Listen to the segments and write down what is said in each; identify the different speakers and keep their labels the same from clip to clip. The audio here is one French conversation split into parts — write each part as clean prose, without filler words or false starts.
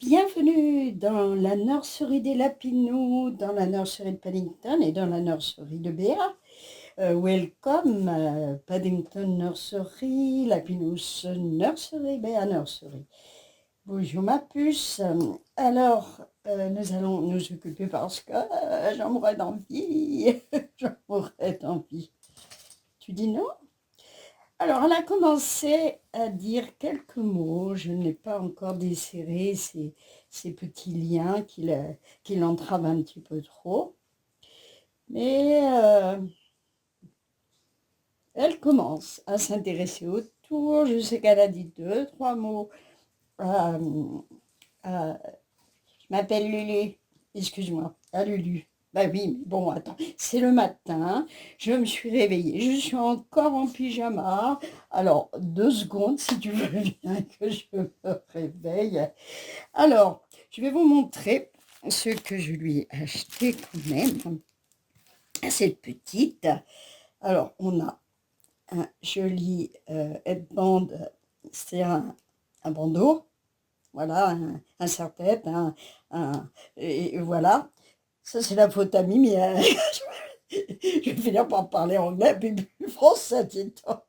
Speaker 1: Bienvenue dans la nurserie des Lapinous, dans la nurserie de Paddington et dans la nurserie de Béa. Welcome, Paddington Nursery, Lapinous Nursery, Béa Nursery. Bonjour ma puce. Alors, nous allons nous occuper parce que j'en mourrais d'envie. J'en mourrais d'envie. Tu dis non? Alors, elle a commencé à dire quelques mots. Je n'ai pas encore desserré ces petits liens qui l'entravent un petit peu trop. Mais elle commence à s'intéresser autour. Je sais qu'elle a dit 2, 3 mots. Je m'appelle Lulu. Excuse-moi, à Lulu. Bah oui, mais bon, attends, c'est le matin, je me suis réveillée, je suis encore en pyjama. Alors, 2 secondes, si tu veux bien que je me réveille. Alors, je vais vous montrer ce que je lui ai acheté quand même. Cette petite. Alors, on a un joli headband, c'est un bandeau. Voilà, un serre-tête, et voilà. Ça, c'est la faute à Mimi. Je vais finir par parler anglais, puis plus français, dis-toi.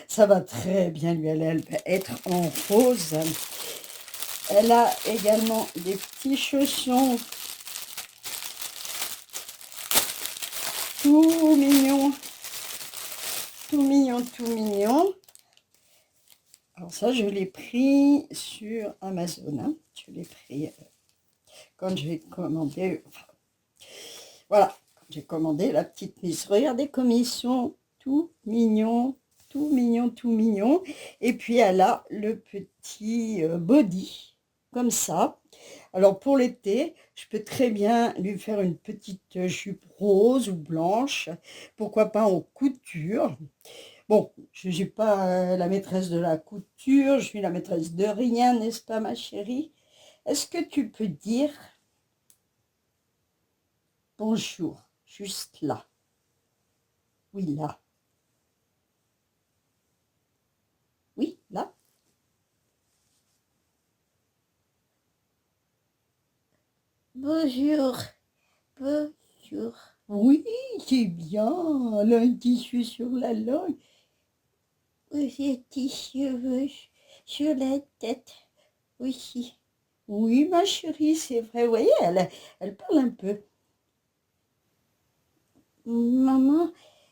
Speaker 1: Ça va très bien lui aller, elle va être en rose. Elle a également des petits chaussons tout mignons. Tout mignon, tout mignon. Alors ça, je l'ai pris sur Amazon. Hein. Je l'ai pris quand j'ai commandé... Voilà, j'ai commandé la petite Miss. Regardez comme ils sont tout mignons, tout mignons, tout mignons. Et puis elle a le petit body, comme ça. Alors pour l'été, je peux très bien lui faire une petite jupe rose ou blanche. Pourquoi pas en couture. Bon, je ne suis pas la maîtresse de la couture, je suis la maîtresse de rien, n'est-ce pas ma chérie? Est-ce que tu peux dire bonjour, juste là? Oui, là. Oui, là.
Speaker 2: Bonjour, bonjour.
Speaker 1: Oui, c'est bien, elle a un tissu sur la langue.
Speaker 2: Vous avez des cheveux sur la tête aussi.
Speaker 1: Oui, ma chérie, c'est vrai. Vous voyez, elle parle un peu.
Speaker 2: Maman,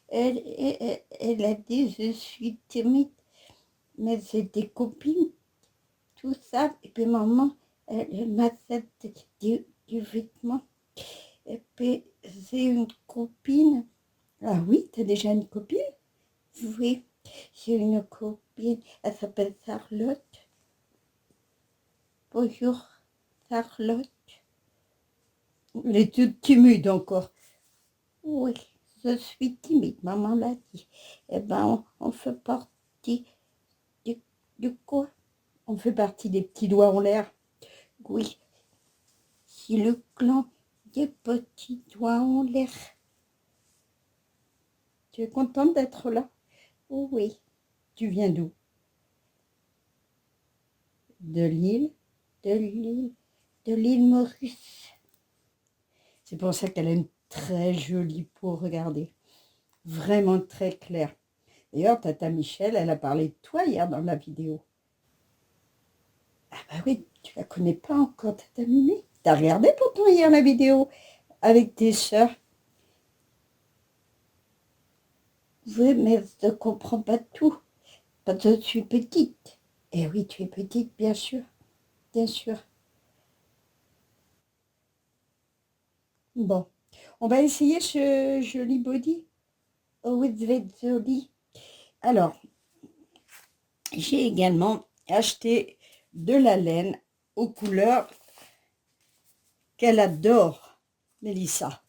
Speaker 2: elle a dit je suis timide, mais c'est des copines, tout ça. Et puis maman, elle m'a fait du vêtement. Et puis j'ai une copine.
Speaker 1: Ah oui, t'as déjà une copine?
Speaker 2: Oui, j'ai une copine. Elle s'appelle Charlotte. Bonjour, Charlotte.
Speaker 1: Elle est toute timide encore.
Speaker 2: Oui, je suis timide, maman l'a dit. Eh ben, on fait partie du, du quoi?
Speaker 1: On fait partie des petits doigts en l'air.
Speaker 2: Oui, c'est le clan des petits doigts en l'air.
Speaker 1: Tu es contente d'être là?
Speaker 2: Oui,
Speaker 1: Tu viens d'où? De l'île?
Speaker 2: de l'île Maurice.
Speaker 1: C'est pour ça qu'elle a une très jolie peau, regardez. Vraiment très claire. D'ailleurs, Tata Michel, elle a parlé de toi hier dans la vidéo. Ah bah oui, tu la connais pas encore, Tata Mimi. T'as regardé pourtant hier la vidéo avec tes sœurs.
Speaker 2: Oui, mais je ne comprends pas tout, parce que je suis petite.
Speaker 1: Eh oui, tu es petite, bien sûr. Bien sûr. Bon, on va essayer ce joli body.
Speaker 2: Oh oui, je vais être jolie.
Speaker 1: Alors, j'ai également acheté de la laine aux couleurs qu'elle adore, Mélissa.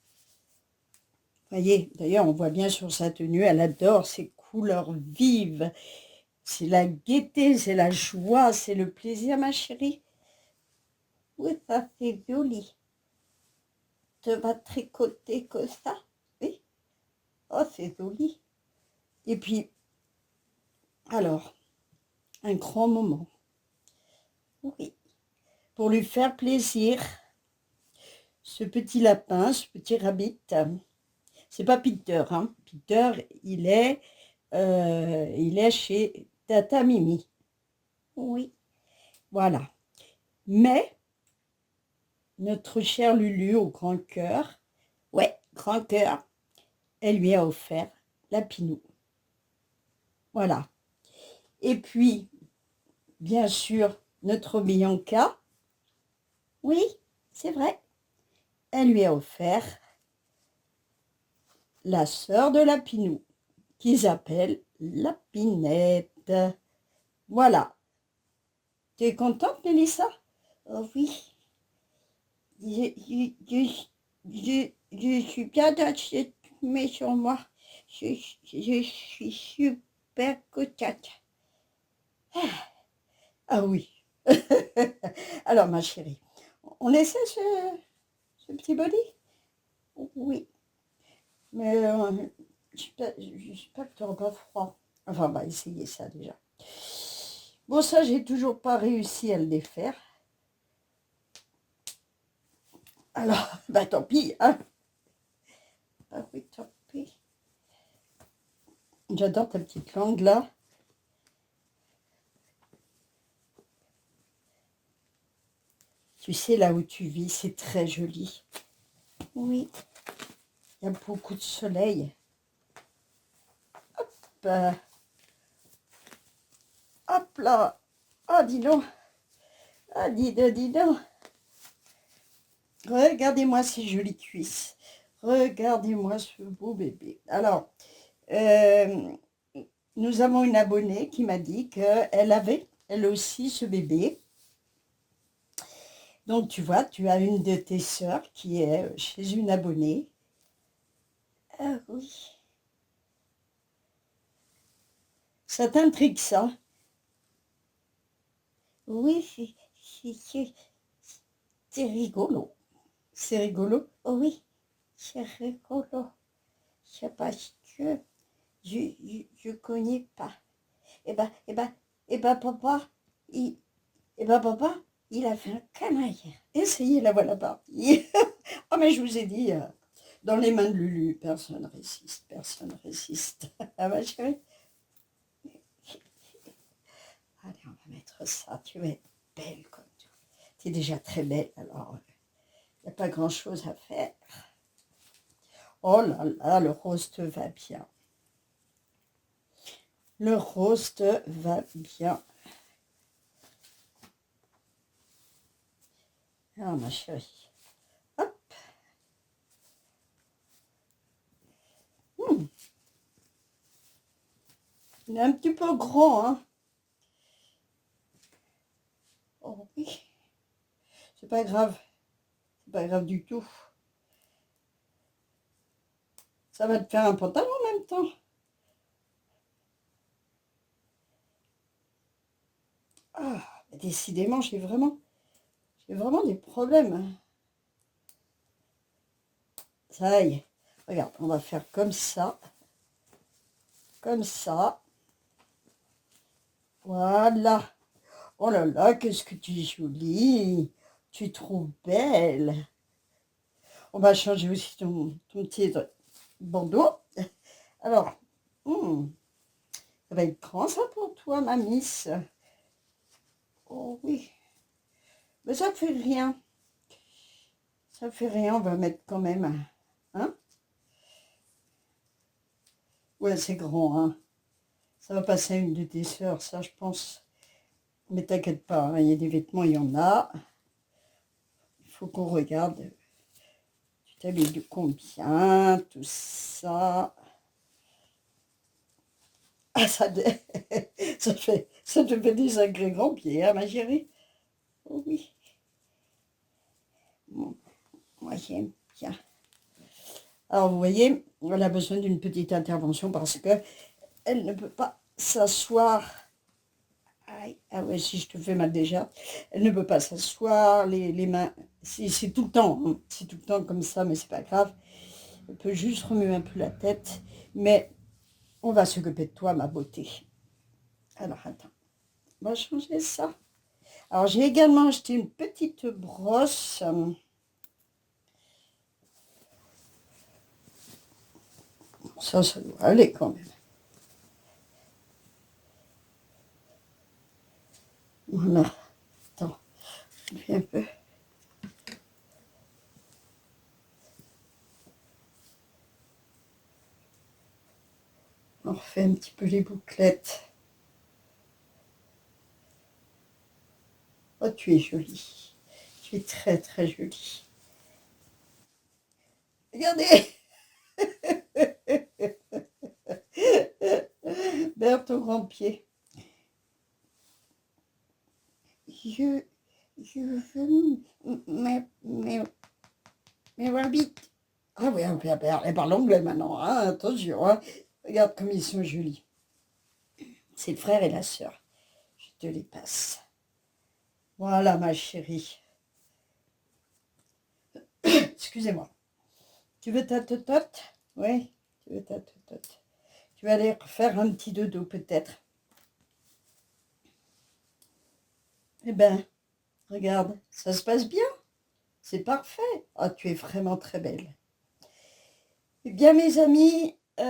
Speaker 1: Voyez, d'ailleurs, on voit bien sur sa tenue, elle adore ces couleurs vives. C'est la gaieté, c'est la joie, c'est le plaisir, ma chérie.
Speaker 2: Oui, ça c'est joli. Tu vas tricoter que ça. Oui. Oh, c'est joli.
Speaker 1: Et puis, alors, un grand moment.
Speaker 2: Oui.
Speaker 1: Pour lui faire plaisir. Ce petit lapin, ce petit rabbit, c'est pas Peter, hein. Peter, il est chez Tata Mimi.
Speaker 2: Oui.
Speaker 1: Voilà. Mais notre chère Lulu au grand cœur, ouais, grand cœur, elle lui a offert la Pinou. Voilà. Et puis, bien sûr, notre Bianca,
Speaker 2: Oui, c'est vrai.
Speaker 1: elle lui a offert la sœur de la Pinou, qu'ils appellent la Pinette. Voilà. Tu es contente, Mélissa?
Speaker 2: Oh oui. Je suis bien dans cette maison, moi. Je suis super contente.
Speaker 1: Ah oui. Alors, ma chérie, on essaie ce petit body?
Speaker 2: Oui.
Speaker 1: Mais j'espère que tu n'auras pas froid. Enfin, on va essayer ça déjà. Bon, ça, j'ai toujours pas réussi à le défaire. Alors, bah tant pis, hein.
Speaker 2: Ah oui, tant pis.
Speaker 1: J'adore ta petite langue là. Tu sais, là où tu vis, c'est très joli.
Speaker 2: Oui.
Speaker 1: Il y a beaucoup de soleil. Bah, hop là. Ah, dis donc. Ah, dis donc. Regardez-moi ces jolies cuisses. Regardez-moi ce beau bébé. Alors, nous avons une abonnée qui m'a dit qu'elle avait, elle aussi, ce bébé. Donc, tu vois, tu as une de tes sœurs qui est chez une abonnée.
Speaker 2: Ah oui.
Speaker 1: Ça t'intrigue, ça?
Speaker 2: Oui, c'est rigolo.
Speaker 1: C'est rigolo.
Speaker 2: Oh oui, c'est rigolo. C'est parce que je connais pas. Eh ben, eh ben, eh ben, papa, il, papa, il a fait un canaille.
Speaker 1: Essayez, la voilà partie. Oh, mais je vous ai dit, dans les mains de Lulu, personne ne résiste, personne ne résiste. Ah, ma chérie? Allez, on va mettre ça. Tu es belle comme tu. Tu es déjà très belle, alors il n'y a pas grand-chose à faire. Oh là là, le roast va bien. Le roast va bien. Ah, ma chérie. Hop. Il est un petit peu grand, hein.
Speaker 2: Oh oui,
Speaker 1: C'est pas grave. C'est pas grave du tout. Ça va te faire un pantalon en même temps. Ah, décidément, j'ai vraiment des problèmes. Ça y est. Regarde, on va faire comme ça. Comme ça. Voilà. Oh là là, qu'est-ce que tu es jolie. Tu es trop belle. On va changer aussi ton petit bandeau. Alors, ça va être grand ça pour toi, ma miss.
Speaker 2: oh oui.
Speaker 1: Mais ça fait rien. Ça fait rien, on va mettre quand même. Hein? Ouais, c'est grand, hein. Ça va passer à une de tes sœurs, ça, je pense. Mais t'inquiète pas, hein, il y a des vêtements, il y en a. Il faut qu'on regarde. Tu t'habilles de combien, tout ça. Ah, ça te fait des sacrés grands pieds, hein, ma chérie?
Speaker 2: Oh oui. Moi, j'aime bien.
Speaker 1: Alors, vous voyez, elle a besoin d'une petite intervention parce que elle ne peut pas s'asseoir. Aïe, ah ouais, si je te fais mal déjà. Elle ne peut pas s'asseoir, les mains. C'est tout le temps, hein. C'est tout le temps comme ça, mais c'est pas grave. Elle peut juste remuer un peu la tête. Mais on va s'occuper de toi, ma beauté. Alors, attends. On va changer ça. Alors, j'ai également acheté une petite brosse. Ça doit aller quand même. Voilà. Attends, je fais un peu. On refait un petit peu les bouclettes. Oh, tu es jolie. Tu es très, très jolie. Regardez. Berthe au grand pied. Je, je veux mes rabbits. Ah oui, elle parle anglais maintenant, hein, attention. Hein. Regarde comme ils sont jolis. C'est le frère et la sœur. Je te les passe. Voilà, ma chérie. Excusez-moi. Tu veux ta totote? Oui, tu veux ta totote. Tu vas aller faire un petit dodo peut-être. Eh ben, regarde, ça se passe bien. C'est parfait. Ah, tu es vraiment très belle. Eh bien, mes amis, il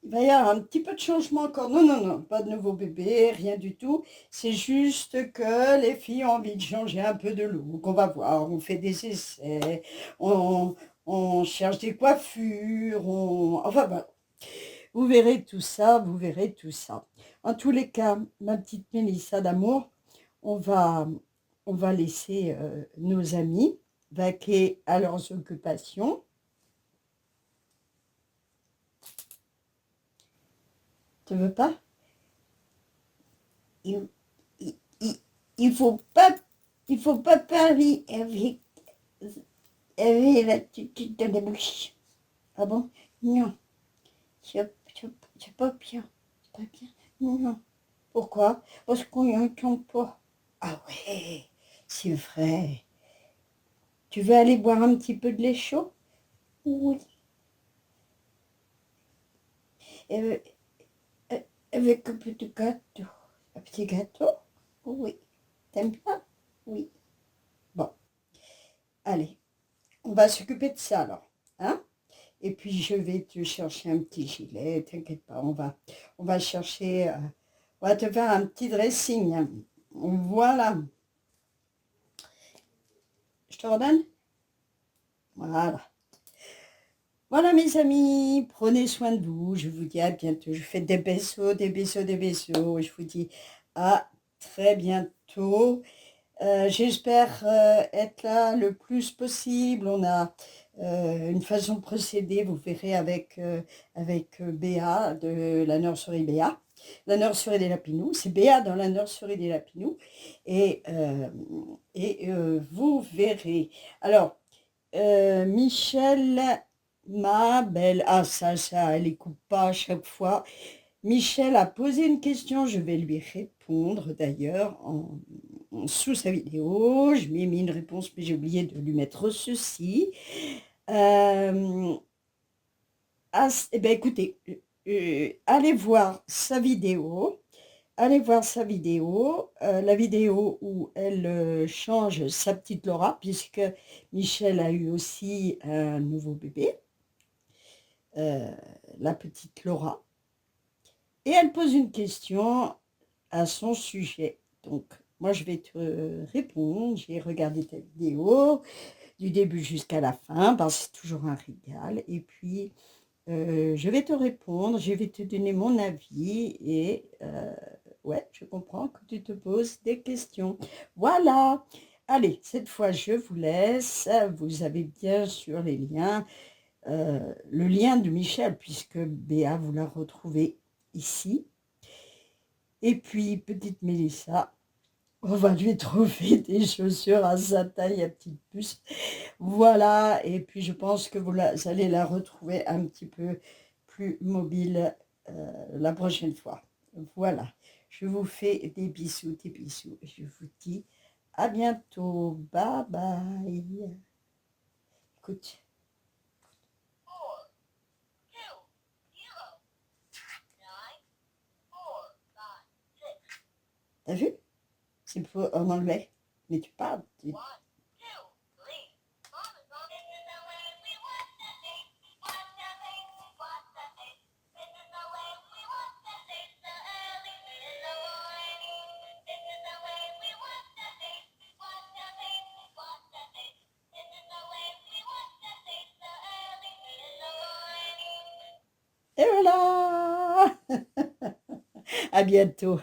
Speaker 1: va y avoir un petit peu de changement encore. Non, non, non, pas de nouveau bébé, rien du tout. C'est juste que les filles ont envie de changer un peu de look. On va voir, on fait des essais, on, on cherche des coiffures, enfin voilà. Vous verrez tout ça, vous verrez tout ça. En tous les cas, ma petite Mélissa d'amour, on va, on va laisser nos amis vaquer à leurs occupations. Tu veux pas? il, il, il, il faut pas parler avec l'attitude de la bouche. Ah bon? Non, c'est pas bien. C'est pas bien. Non. Pourquoi? Parce qu'on n'entend pas. Ah ouais, c'est vrai. Tu veux aller boire un petit peu de lait chaud? Oui. Euh, avec un petit gâteau. Un petit gâteau? Oui. T'aimes bien? Oui. Bon, allez, on va s'occuper de ça alors. Hein? Et puis je vais te chercher un petit gilet, t'inquiète pas, on va chercher, on va te faire un petit dressing. Hein. Voilà, je te redonne? Voilà. Voilà mes amis, prenez soin de vous, je vous dis à bientôt. Je fais des bisous, des bisous, des bisous. Je vous dis à très bientôt. J'espère être là le plus possible. On a une façon de procéder, vous verrez avec Béa de la nurserie Béa. La nurserie des Lapinous, c'est Béa dans la nurserie des Lapinous. Et, vous verrez. Alors, Michel, ma belle, ah ça, elle écoute pas à chaque fois. Michel a posé une question, je vais lui répondre d'ailleurs sous sa vidéo. Je lui ai mis une réponse, mais j'ai oublié de lui mettre ceci. Eh ben, écoutez, allez voir sa vidéo. Allez voir sa vidéo, la vidéo où elle change sa petite Laura, puisque Michel a eu aussi un nouveau bébé, euh, la petite Laura. Et elle pose une question à son sujet. Donc, moi, je vais te répondre. J'ai regardé ta vidéo du début jusqu'à la fin, parce que c'est toujours un régal. Et puis, je vais te répondre, je vais te donner mon avis. Et ouais, je comprends que tu te poses des questions. Voilà. Allez, cette fois, je vous laisse. Vous avez bien sûr les liens. Le lien de Michel, puisque Béa, vous la retrouvez ici. Et puis, petite Mélissa, on va lui trouver des chaussures à sa taille, à petite puce. Voilà, et puis je pense que vous allez la retrouver un petit peu plus mobile la prochaine fois. Voilà, je vous fais des bisous, des bisous. Je vous dis à bientôt. Bye bye. Écoute, t'as vu? C'est en anglais. Mais tu parles. Et voilà. À bientôt.